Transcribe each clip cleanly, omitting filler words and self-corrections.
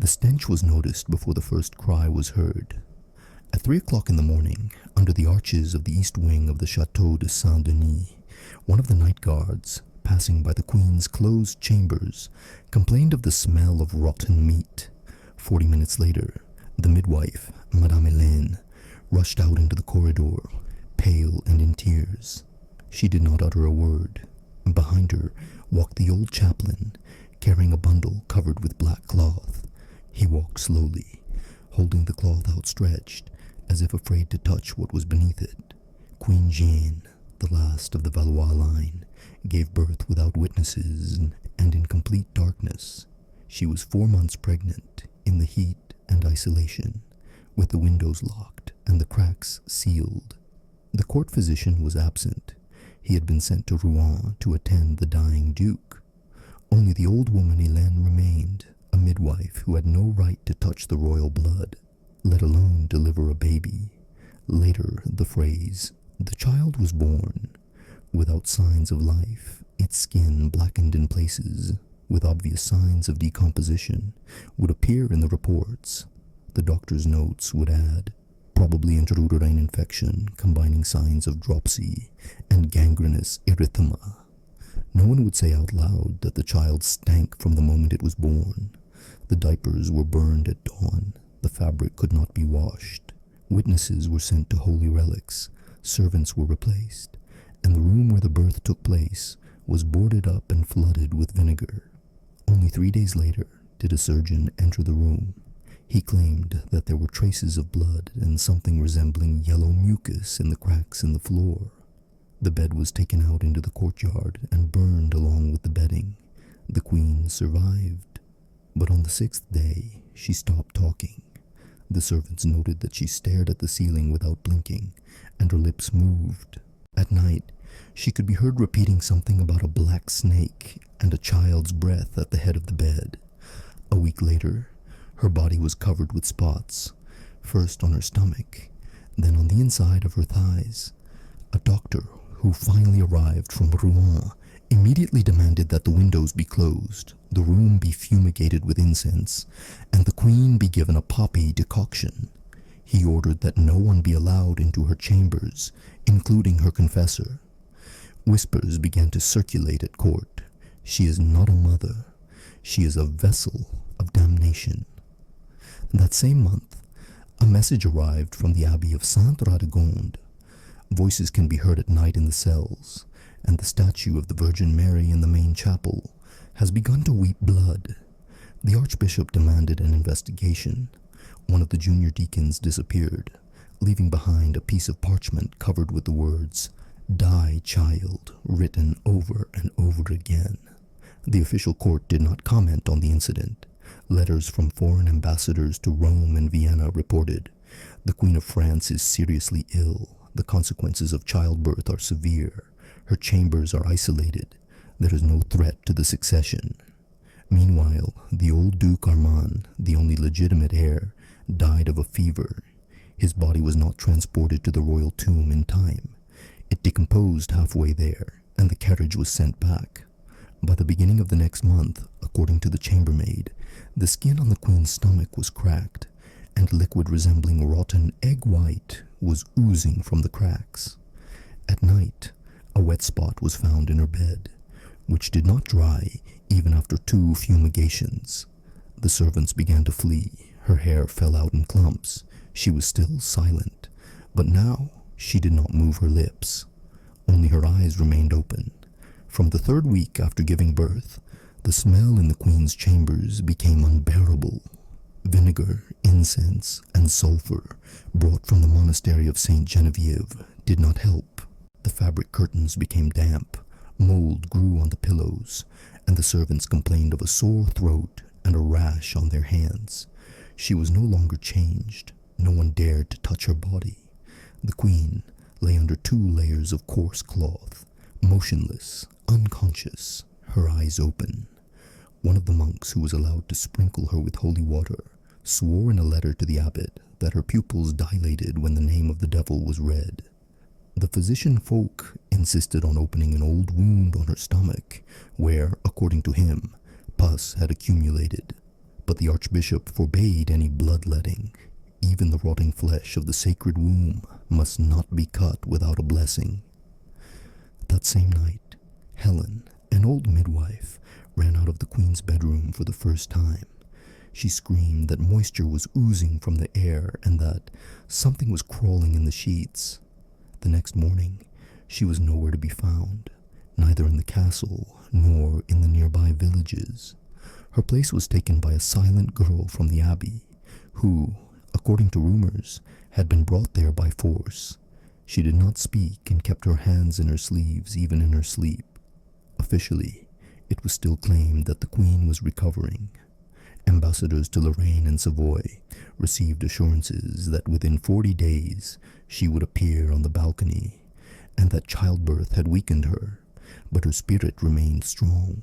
stench was noticed before the first cry was heard. At 3 o'clock in the morning, under the arches of the east wing of the Château de Saint-Denis, one of the night guards, passing by the Queen's closed chambers, complained of the smell of rotten meat. 40 minutes later, the midwife, Madame Hélène, rushed out into the corridor, pale and in tears. She did not utter a word. Behind her walked the old chaplain, carrying a bundle covered with black cloth. He walked slowly, holding the cloth outstretched, as if afraid to touch what was beneath it. Queen Jeanne, the last of the Valois line, gave birth without witnesses and in complete darkness. She was 4 months pregnant, in the heat and isolation, with the windows locked and the cracks sealed. The court physician was absent. He had been sent to Rouen to attend the dying duke. Only the old woman Hélène remained, a midwife who had no right to touch the royal blood, let alone deliver a baby. Later, the phrase, "the child was born," without signs of life, its skin blackened in places, with obvious signs of decomposition, would appear in the reports. The doctor's notes would add, probably intrauterine infection combining signs of dropsy and gangrenous erythema. No one would say out loud that the child stank from the moment it was born. The diapers were burned at dawn. The fabric could not be washed. Witnesses were sent to holy relics. Servants were replaced. And the room where the birth took place was boarded up and flooded with vinegar. Only 3 days later did a surgeon enter the room. He claimed that there were traces of blood and something resembling yellow mucus in the cracks in the floor. The bed was taken out into the courtyard and burned along with the bedding. The Queen survived. But on the 6th day, she stopped talking. The servants noted that she stared at the ceiling without blinking, and her lips moved. At night, she could be heard repeating something about a black snake and a child's breath at the head of the bed. A week later, her body was covered with spots, first on her stomach, then on the inside of her thighs. A doctor, who finally arrived from Rouen, immediately demanded that the windows be closed, the room be fumigated with incense, and the Queen be given a poppy decoction. He ordered that no one be allowed into her chambers, including her confessor. Whispers began to circulate at court. She is not a mother. She is a vessel of damnation. That same month, a message arrived from the Abbey of Sainte-Radegonde. Voices can be heard at night in the cells, and the statue of the Virgin Mary in the main chapel has begun to weep blood. The Archbishop demanded an investigation. One of the junior deacons disappeared, leaving behind a piece of parchment covered with the words, "Die, child," written over and over again. The official court did not comment on the incident. Letters from foreign ambassadors to Rome and Vienna reported, "The Queen of France is seriously ill. The consequences of childbirth are severe. Her chambers are isolated. There is no threat to the succession." Meanwhile, the old Duke Armand, the only legitimate heir, died of a fever. His body was not transported to the royal tomb in time. It decomposed halfway there, and the carriage was sent back. By the beginning of the next month, according to the chambermaid, the skin on the Queen's stomach was cracked, and liquid resembling rotten egg white was oozing from the cracks. At night, a wet spot was found in her bed, which did not dry even after 2 fumigations. The servants began to flee. Her hair fell out in clumps. She was still silent, but now she did not move her lips. Only her eyes remained open. From the 3rd week after giving birth, the smell in the Queen's chambers became unbearable. Vinegar, incense, and sulfur, brought from the monastery of Saint Genevieve, did not help. The fabric curtains became damp, mold grew on the pillows, and the servants complained of a sore throat and a rash on their hands. She was no longer changed. No one dared to touch her body. The Queen lay under 2 layers of coarse cloth, motionless, unconscious, her eyes open. One of the monks who was allowed to sprinkle her with holy water swore in a letter to the abbot that her pupils dilated when the name of the devil was read. The physician folk insisted on opening an old wound on her stomach where, according to him, pus had accumulated. But the Archbishop forbade any bloodletting. Even the rotting flesh of the sacred womb must not be cut without a blessing. That same night, Helen, an old midwife, ran out of the Queen's bedroom for the first time. She screamed that moisture was oozing from the air and that something was crawling in the sheets. The next morning, she was nowhere to be found, neither in the castle nor in the nearby villages. Her place was taken by a silent girl from the abbey, who, according to rumors, had been brought there by force. She did not speak and kept her hands in her sleeves even in her sleep. Officially, it was still claimed that the Queen was recovering. Ambassadors to Lorraine and Savoy received assurances that within 40 days she would appear on the balcony, and that childbirth had weakened her, but her spirit remained strong.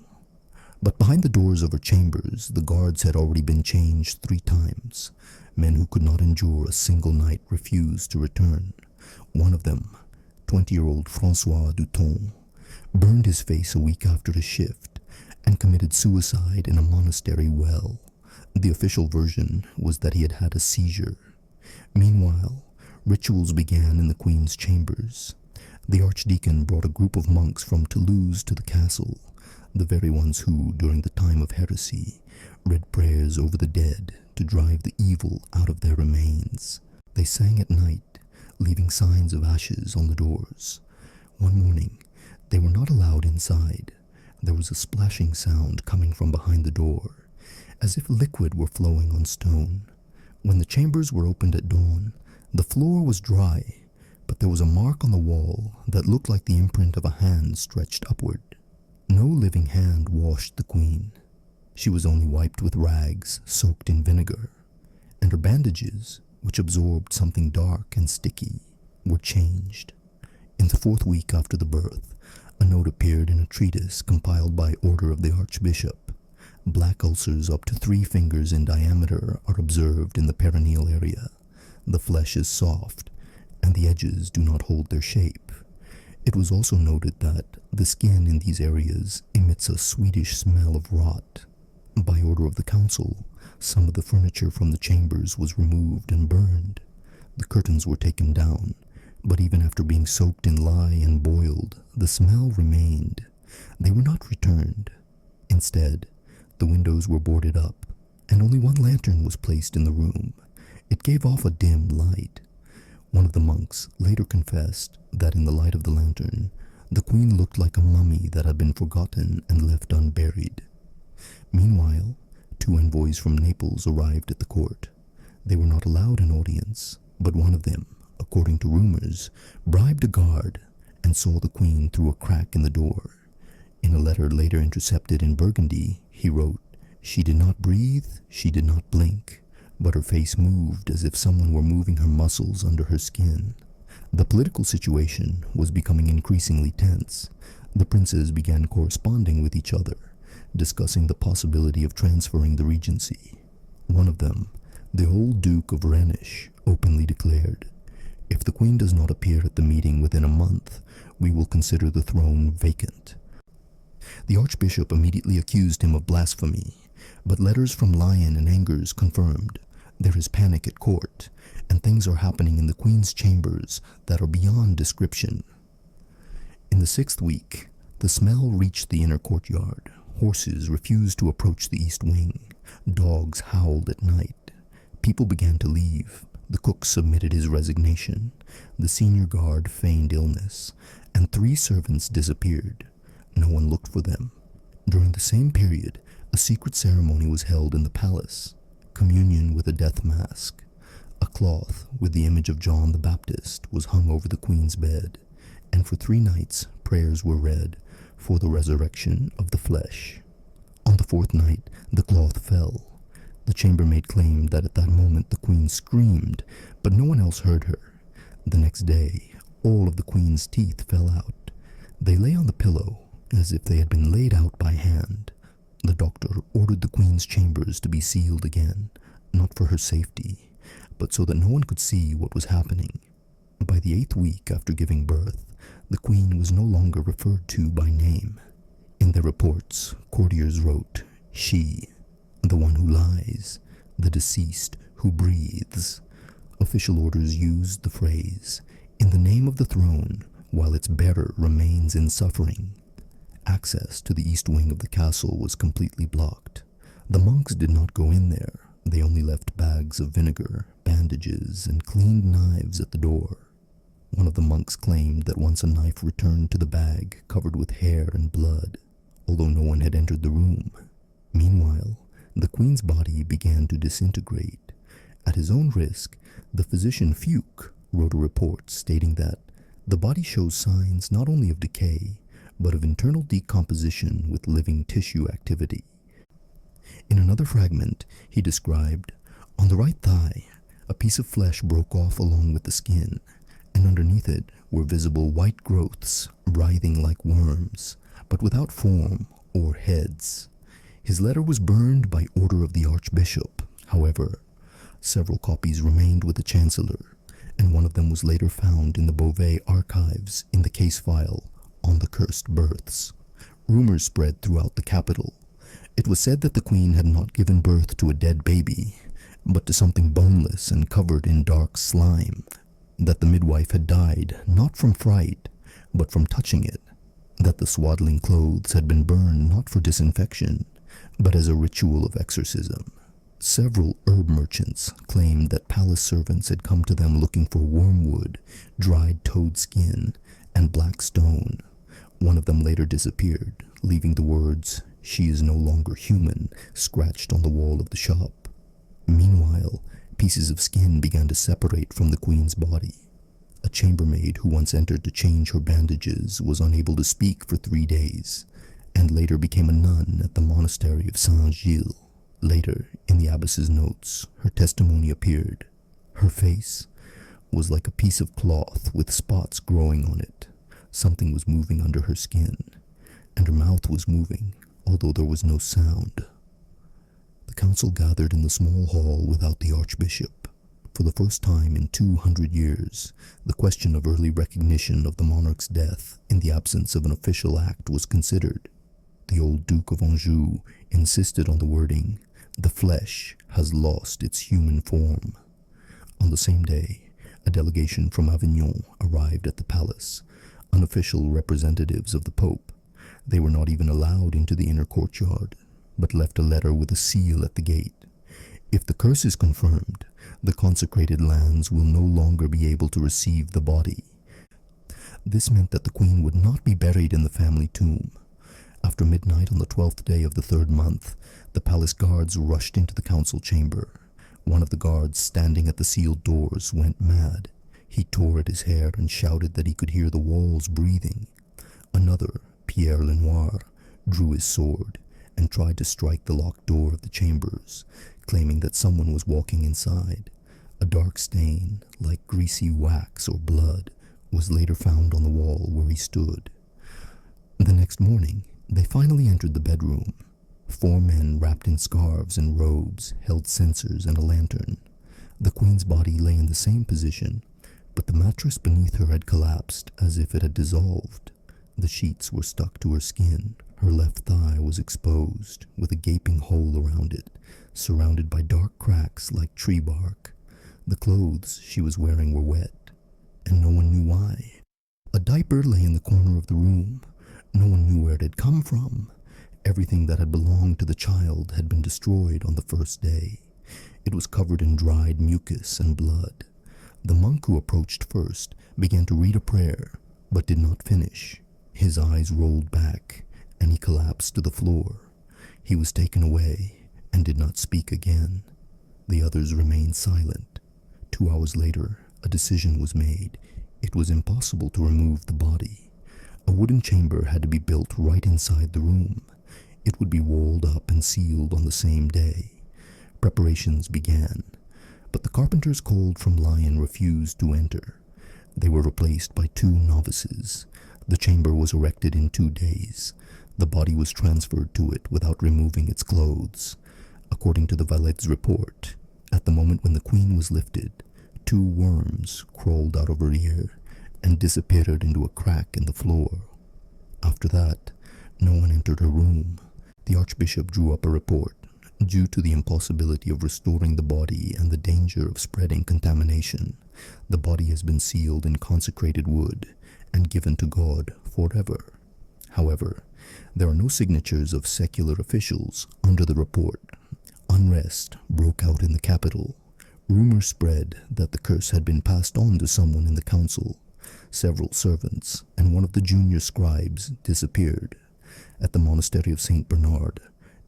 But behind the doors of her chambers, the guards had already been changed 3 times. Men who could not endure a single night refused to return. One of them, 20-year-old Francois Duton, burned his face a week after his shift and committed suicide in a monastery well. The official version was that he had had a seizure. Meanwhile, rituals began in the Queen's chambers. The Archdeacon brought a group of monks from Toulouse to the castle, the very ones who, during the time of heresy, read prayers over the dead to drive the evil out of their remains. They sang at night, leaving signs of ashes on the doors. One morning, they were not allowed inside. There was a splashing sound coming from behind the door, as if liquid were flowing on stone. When the chambers were opened at dawn, the floor was dry, but there was a mark on the wall that looked like the imprint of a hand stretched upward. No living hand washed the Queen. She was only wiped with rags soaked in vinegar, and her bandages, which absorbed something dark and sticky, were changed. In the 4th week after the birth, a note appeared in a treatise compiled by order of the Archbishop. Black ulcers up to 3 fingers in diameter are observed in the perineal area. The flesh is soft, and the edges do not hold their shape. It was also noted that the skin in these areas emits a sweetish smell of rot. By order of the council, some of the furniture from the chambers was removed and burned. The curtains were taken down, but even after being soaked in lye and boiled, the smell remained. They were not returned. Instead, the windows were boarded up, and only one lantern was placed in the room. It gave off a dim light. One of the monks later confessed that in the light of the lantern, the Queen looked like a mummy that had been forgotten and left unburied. Meanwhile, 2 envoys from Naples arrived at the court. They were not allowed an audience, but one of them, according to rumors, bribed a guard and saw the Queen through a crack in the door. In a letter later intercepted in Burgundy, he wrote, "She did not breathe, she did not blink, but her face moved as if someone were moving her muscles under her skin." The political situation was becoming increasingly tense. The princes began corresponding with each other, discussing the possibility of transferring the regency. One of them, the old Duke of Rhenish, openly declared, "If the Queen does not appear at the meeting within a month, we will consider the throne vacant." The Archbishop immediately accused him of blasphemy, but letters from Lyon and Angers confirmed there is panic at court, and things are happening in the Queen's chambers that are beyond description. In the 6th week, the smell reached the inner courtyard. Horses refused to approach the east wing. Dogs howled at night. People began to leave. The cook submitted his resignation. The senior guard feigned illness, and 3 servants disappeared. No one looked for them. During the same period, a secret ceremony was held in the palace. Communion with a death mask. A cloth with the image of John the Baptist was hung over the Queen's bed, and for 3 nights prayers were read for the resurrection of the flesh. On the 4th night, the cloth fell. The chambermaid claimed that at that moment the Queen screamed, but no one else heard her. The next day, all of the Queen's teeth fell out. They lay on the pillow as if they had been laid out by hand. The doctor ordered the Queen's chambers to be sealed again, not for her safety, but so that no one could see what was happening. By the 8th week after giving birth, the Queen was no longer referred to by name. In their reports, courtiers wrote, "She," the one who lies, the deceased who breathes. Official orders used the phrase, "in the name of the throne," while its bearer remains in suffering. Access to the east wing of the castle was completely blocked. The monks did not go in there. They only left bags of vinegar, bandages, and cleaned knives at the door. One of the monks claimed that once a knife returned to the bag covered with hair and blood, although no one had entered the room. Meanwhile, the queen's body began to disintegrate. At his own risk, the physician Fuchs wrote a report stating that the body shows signs not only of decay, but of internal decomposition with living tissue activity. In another fragment, he described, on the right thigh, a piece of flesh broke off along with the skin, and underneath it were visible white growths, writhing like worms, but without form or heads. His letter was burned by order of the Archbishop. However, several copies remained with the Chancellor, and one of them was later found in the Beauvais archives in the case file on the cursed births. Rumors spread throughout the capital. It was said that the queen had not given birth to a dead baby, but to something boneless and covered in dark slime, that the midwife had died not from fright, but from touching it, that the swaddling clothes had been burned not for disinfection, but as a ritual of exorcism. Several herb merchants claimed that palace servants had come to them looking for wormwood, dried toad skin, and black stone. One of them later disappeared, leaving the words, "She is no longer human," scratched on the wall of the shop. Meanwhile, pieces of skin began to separate from the queen's body. A chambermaid who once entered to change her bandages was unable to speak for 3 days, and later became a nun at the monastery of Saint-Gilles. Later, in the abbess's notes, her testimony appeared. Her face was like a piece of cloth with spots growing on it. Something was moving under her skin, and her mouth was moving, although there was no sound. The council gathered in the small hall without the Archbishop. For the first time in 200 years, the question of early recognition of the monarch's death in the absence of an official act was considered. The old Duke of Anjou insisted on the wording, "The flesh has lost its human form." On the same day, a delegation from Avignon arrived at the palace, unofficial representatives of the Pope. They were not even allowed into the inner courtyard, but left a letter with a seal at the gate. If the curse is confirmed, the consecrated lands will no longer be able to receive the body. This meant that the queen would not be buried in the family tomb. After midnight on the 12th day of the 3rd month, the palace guards rushed into the council chamber. One of the guards standing at the sealed doors went mad. He tore at his hair and shouted that he could hear the walls breathing. Another, Pierre Lenoir, drew his sword and tried to strike the locked door of the chambers, claiming that someone was walking inside. A dark stain, like greasy wax or blood, was later found on the wall where he stood. The next morning, they finally entered the bedroom. 4 men wrapped in scarves and robes held censers and a lantern. The queen's body lay in the same position, but the mattress beneath her had collapsed as if it had dissolved. The sheets were stuck to her skin. Her left thigh was exposed, with a gaping hole around it, surrounded by dark cracks like tree bark. The clothes she was wearing were wet, and no one knew why. A diaper lay in the corner of the room. No one knew where it had come from. Everything that had belonged to the child had been destroyed on the first day. It was covered in dried mucus and blood. The monk who approached first began to read a prayer, but did not finish. His eyes rolled back, and he collapsed to the floor. He was taken away and did not speak again. The others remained silent. 2 hours later, a decision was made. It was impossible to remove the body. A wooden chamber had to be built right inside the room. It would be walled up and sealed on the same day. Preparations began, but the carpenters called from Lyon refused to enter. They were replaced by 2 novices. The chamber was erected in 2 days. The body was transferred to it without removing its clothes. According to the valet's report, at the moment when the queen was lifted, 2 worms crawled out of her ear and disappeared into a crack in the floor. After that, no one entered her room. The Archbishop drew up a report, Due to the impossibility of restoring the body and the danger of spreading contamination, the body has been sealed in consecrated wood and given to God forever. However, there are no signatures of secular officials under the report. Unrest broke out in the capital. Rumors spread that the curse had been passed on to someone in the council. Several servants and one of the junior scribes disappeared. At the monastery of Saint Bernard,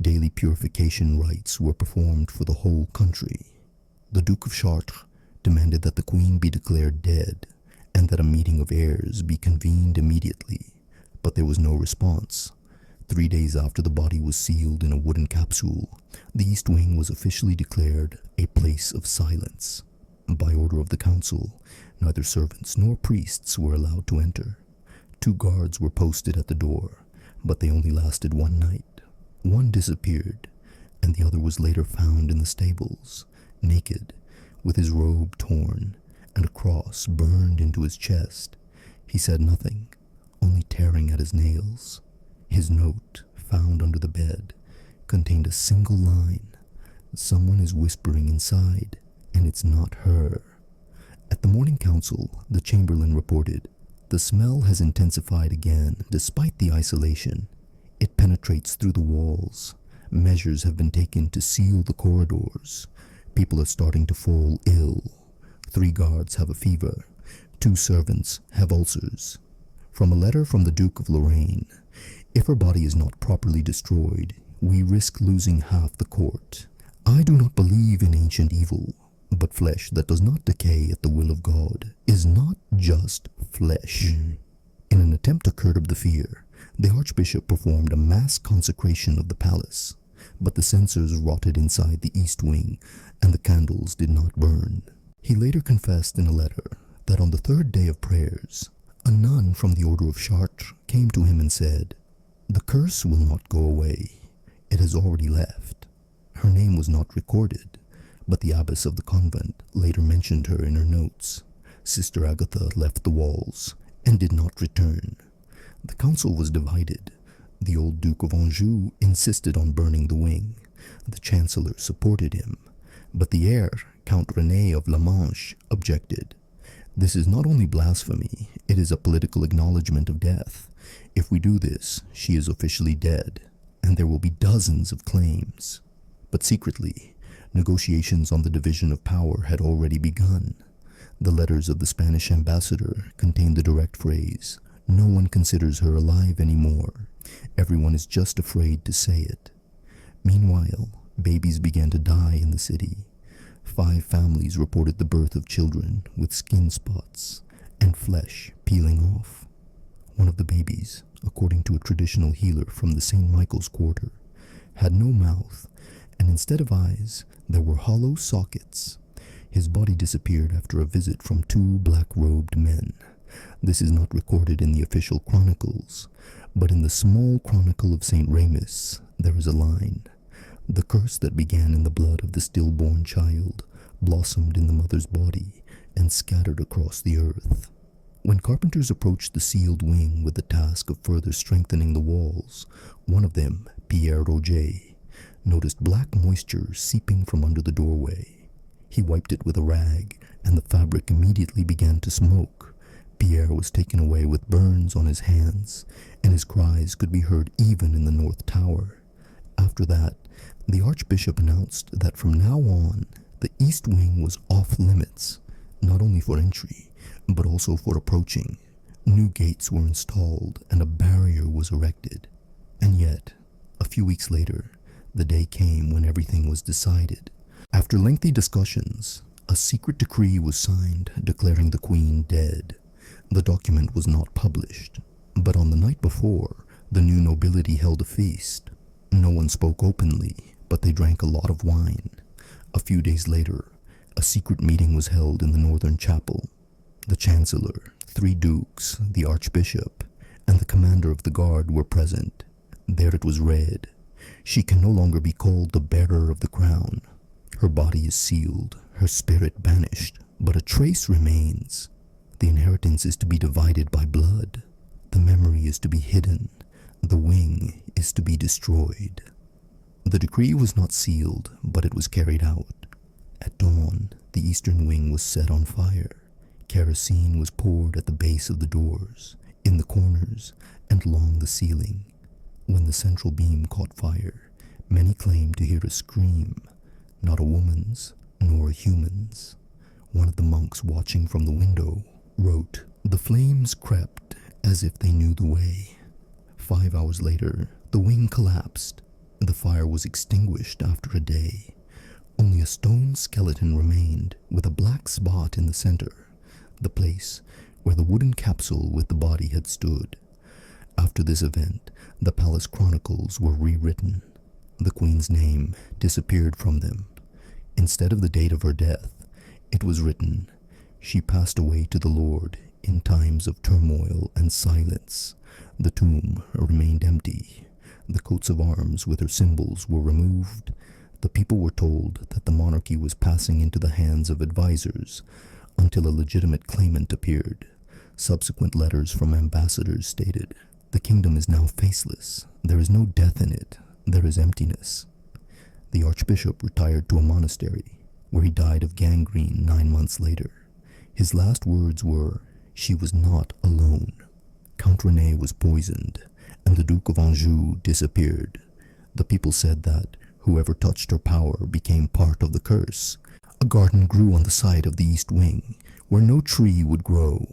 daily purification rites were performed for the whole country. The Duke of Chartres demanded that the queen be declared dead and that a meeting of heirs be convened immediately, but there was no response. 3 days after the body was sealed in a wooden capsule, the East Wing was officially declared a place of silence. By order of the council, neither servants nor priests were allowed to enter. 2 guards were posted at the door, but they only lasted 1 night. One disappeared, and the other was later found in the stables, naked, with his robe torn and a cross burned into his chest. He said nothing, only tearing at his nails. His note, found under the bed, contained a single line: "Someone is whispering inside, and it's not her." At the morning council, the chamberlain reported, "The smell has intensified again despite the isolation. It penetrates through the walls. Measures have been taken to seal the corridors. People are starting to fall ill. 3 guards have a fever. 2 servants have ulcers." From a letter from the Duke of Lorraine, "If her body is not properly destroyed, we risk losing half the court. I do not believe in ancient evil, but flesh that does not decay at the will of God is not just flesh." In an attempt to curb the fear, the Archbishop performed a mass consecration of the palace, but the censers rotted inside the East Wing and the candles did not burn. He later confessed in a letter that on the 3rd day of prayers, a nun from the Order of Chartres came to him and said, "The curse will not go away. It has already left." Her name was not recorded, but the abbess of the convent later mentioned her in her notes. Sister Agatha left the walls and did not return. The council was divided. The old Duke of Anjou insisted on burning the wing. The chancellor supported him, but the heir, Count René of La Manche, objected. "This is not only blasphemy, it is a political acknowledgement of death. If we do this, she is officially dead, and there will be dozens of claims." But secretly, negotiations on the division of power had already begun. The letters of the Spanish ambassador contained the direct phrase, "No one considers her alive anymore. Everyone is just afraid to say it." Meanwhile, babies began to die in the city. 5 families reported the birth of children with skin spots and flesh peeling off. One of the babies, according to a traditional healer from the St. Michael's quarter, had no mouth, and instead of eyes, there were hollow sockets. His body disappeared after a visit from 2 black-robed men. This is not recorded in the official chronicles, but in the small chronicle of St. Remus, there is a line: "The curse that began in the blood of the stillborn child blossomed in the mother's body and scattered across the earth." When carpenters approached the sealed wing with the task of further strengthening the walls, one of them, Pierre Roger, noticed black moisture seeping from under the doorway. He wiped it with a rag, and the fabric immediately began to smoke. Pierre was taken away with burns on his hands, and his cries could be heard even in the North Tower. After that, the Archbishop announced that from now on, the East Wing was off limits, not only for entry, but also for approaching. New gates were installed and a barrier was erected. And yet, a few weeks later, the day came when everything was decided. After lengthy discussions, a secret decree was signed declaring the Queen dead. The document was not published, but on the night before, the new nobility held a feast. No one spoke openly, but they drank a lot of wine. A few days later, a secret meeting was held in the northern chapel. The chancellor, 3 dukes, the archbishop, and the commander of the guard were present. There it was read, "She can no longer be called the bearer of the crown. Her body is sealed, her spirit banished, but a trace remains. The inheritance is to be divided by blood. The memory is to be hidden. The wing is to be destroyed." The decree was not sealed, but it was carried out. At dawn, the eastern wing was set on fire. Kerosene was poured at the base of the doors, in the corners, and along the ceiling. When the central beam caught fire, many claimed to hear a scream, not a woman's, nor a human's. One of the monks watching from the window wrote, "The flames crept as if they knew the way." 5 hours later, the wing collapsed. The fire was extinguished after a day. Only a stone skeleton remained with a black spot in the center, the place where the wooden capsule with the body had stood. After this event, the palace chronicles were rewritten. The queen's name disappeared from them. Instead of the date of her death, it was written, "She passed away to the Lord in times of turmoil and silence." The tomb remained empty. The coats of arms with her symbols were removed. The people were told that the monarchy was passing into the hands of advisors until a legitimate claimant appeared. Subsequent letters from ambassadors stated, "The kingdom is now faceless. There is no death in it. There is emptiness." The Archbishop retired to a monastery, where he died of gangrene 9 months later. His last words were, "She was not alone." Count René was poisoned, and the Duke of Anjou disappeared. The people said that whoever touched her power became part of the curse. A garden grew on the side of the east wing, where no tree would grow.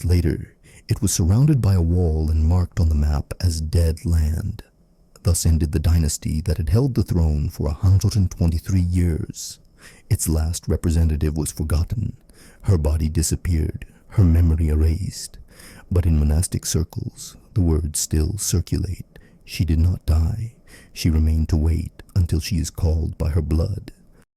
Later, it was surrounded by a wall and marked on the map as dead land. Thus ended the dynasty that had held the throne for 123 years. Its last representative was forgotten. Her body disappeared, her memory erased. But in monastic circles, the words still circulate. She did not die. She remained to wait until she is called by her blood.